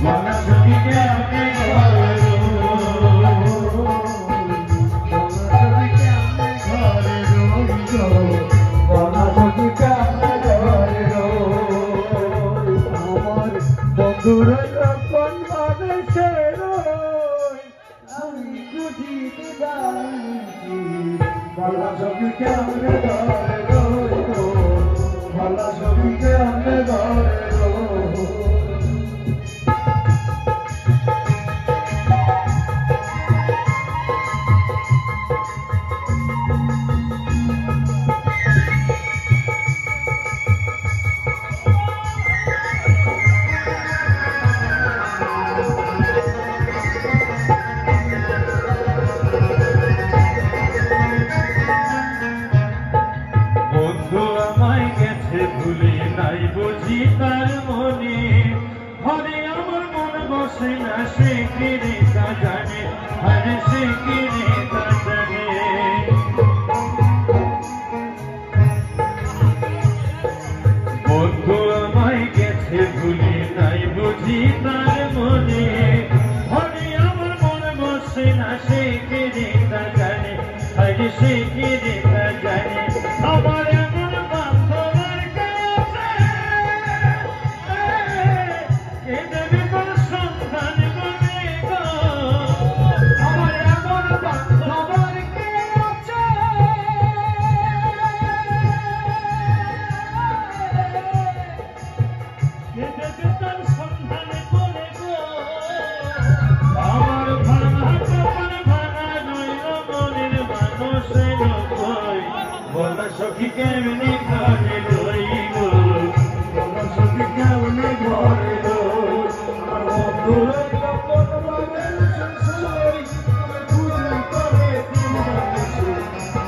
বলা সখী কেমনে ঘরে ভুলে নাই বুঝি তার মনে হরে আমার মন বসে না সে কিনে তা জানে হরে সে কিনে তা জানে বন্ধু আমায় গেছে ভুলে নাই বুঝি তার মনে হরে আমার মন বসে না সে কিনে তা জানে হরে সে কিনে তা জানে আমার সখী কেমনে ঘরে রইব বলা সখী কেমনে ঘরে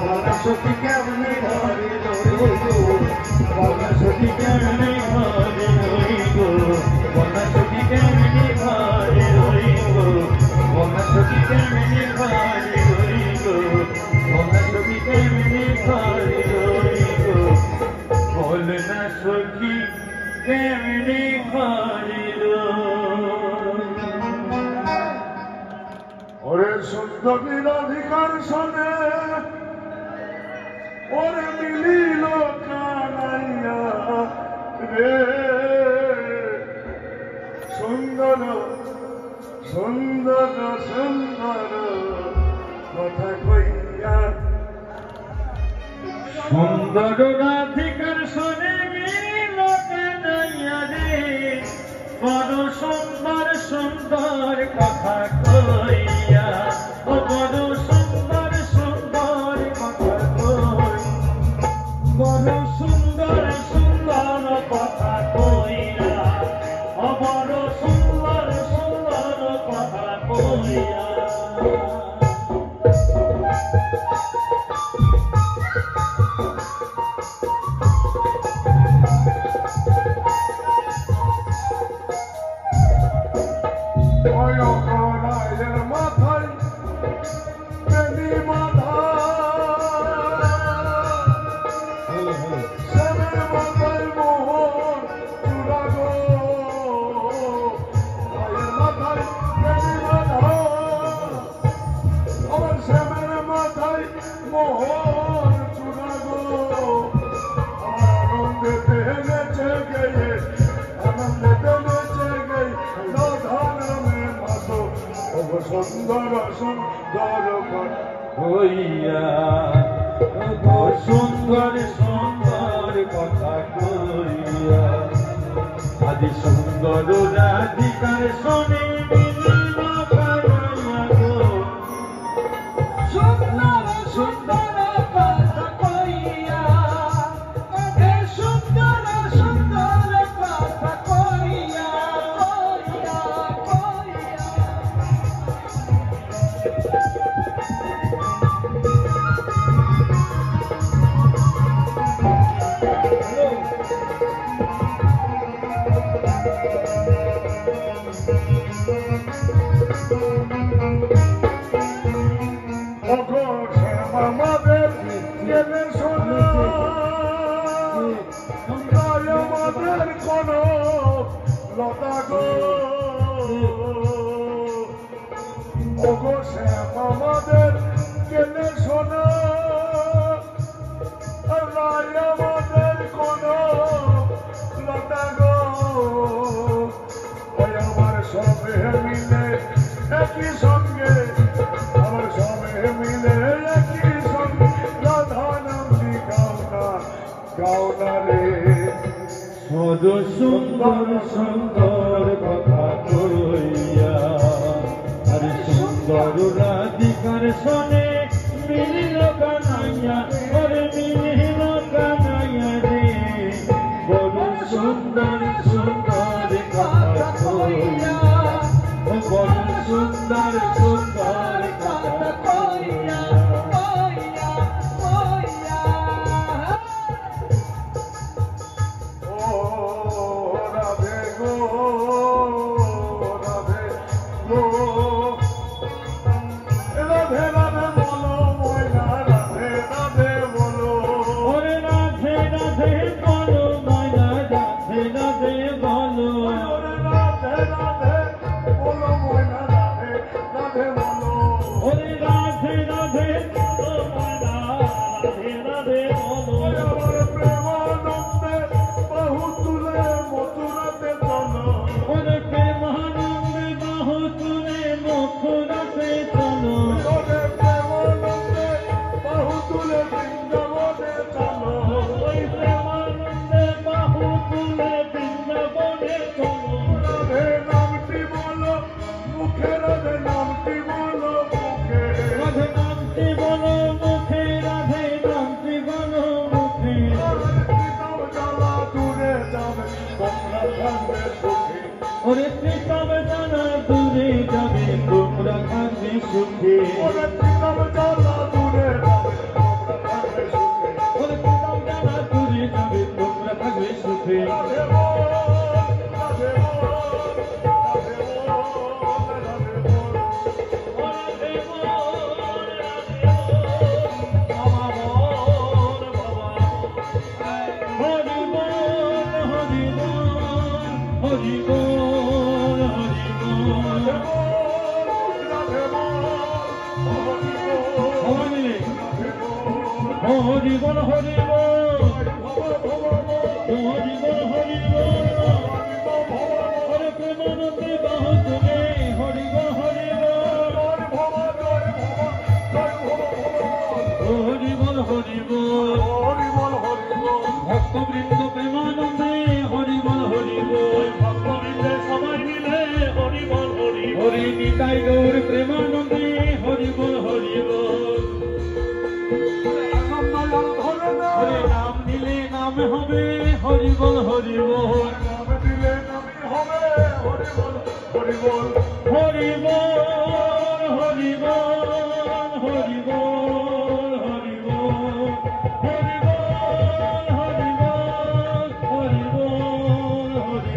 বলা সখী কেমনে ঘরে রইব বলা সখী কেমনে ঘরে রইব বলা সখী কেমনে ঘরে রইব বলা সখী কেমনে ঘরে রইব বলা সখী কেমনে ঘরে বলনা সখী কেমনে ঘরে ওরে সুন্দরীর অধিকার শোনে ওরে মিলিল কানাইয়া রে সুন্দর সুন্দর সুন্দর কথা কইয়া সুন্দর রাধিকার শোনে মিলিল কানাইয়া রে বড় সুন্দর সুন্দর কথা কইয়া ও বড় সুন্দর সুন্দর কথা কই বড় সুন্দর সুন্দর কথা কইয়া ও বড় সুন্দর সুন্দর কথা কইয়া সুন্দর সুন্দর কইয়া সুন্দর সুন্দর কথা কইয়া আদি সুন্দর রাধিকার শোনে সুন্দর সুন্দর কথা কইয়া সুন্দর সুন্দর কথা কইয়া সবে মিলে একই সঙ্গে আমার সবে মিলে একই সঙ্গে রাধা নামটি গাও না রে সদ সুন্দর সুন্দর কথা কইয়া আর সুন্দর রাধিকার শোনে মিলিল কানাইয়া ওরে মিলিল কানাইয়া রে বড় সুন্দর সুন্দর কথা কইয়া বড় সুন্দর সুন্দর কথা কইয়া ওরে প্রীতম জানা দূরে যাবে তোমরা থাকবে সুখে ওরে প্রীতম জানা দূরে যাবে তোমরা থাকবে সুখে ওরে প্রীতম জানা দূরে যাবে তোমরা থাকবে সুখে হরি বল হরি বল হরি বল হরি বল হরে প্রেমানন্দে বাহু তুলে হরি বল হরি বল হরি বল হরি বল ভক্তবৃন্দ প্রেমানন্দে হরি বল হরি বল ভক্তবৃন্দে সবাই মিলে হরি বল হরি হরি নিতাই গৌর প্রেমানন্দে হরি বল হরি বল হরে নাম নিলে নাম হবে হরি বল হরি বল নাম দিলে নামই হবে হরি বল হরি বল হরি বল হরি বল হরি বল হরি বল হরি বল হরি বল হরি বল হরি বল হরি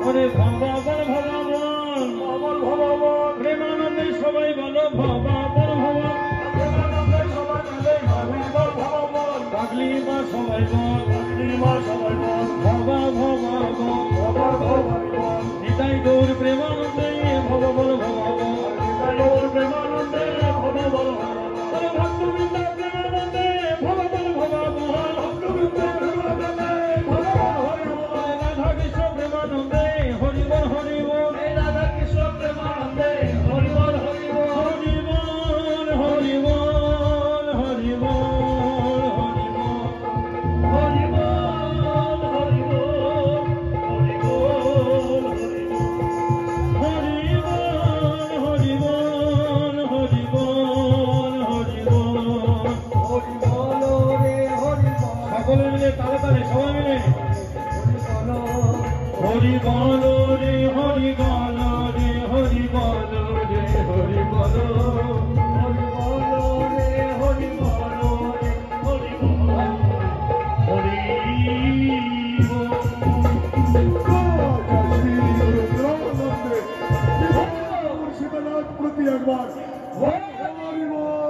হরে ভগবান ভগবান প্রেমানন্দে সবাই বলো ভগবান ভগবান পাগলি মা সবাই বল ভগবান নিতাই গৌর প্রেমানন্দে ভগবান প্রেমানন্দে ভগবান ভক্তবৃন্দ প্রেমানন্দে ভগবান ভক্তবৃন্দ প্রেমানন্দে রাধা কৃষ্ণ প্রেমানন্দে হরি বল হরি বল রাধা কৃষ্ণ প্রেমানন্দে হরি বল হরি বল হরি বল হরি বল হরি বল হরি বল হরি বল হরি বল হরি বল হরি বল হরি বল সকলে মিলে তালে তালে সবাই মিলে হরি বল রে হরি বল রে হরি বল রে হরি বল রে হরি বল রে হরি বল হরি মুর্শিদাবাদ প্রতি একবার হরি বল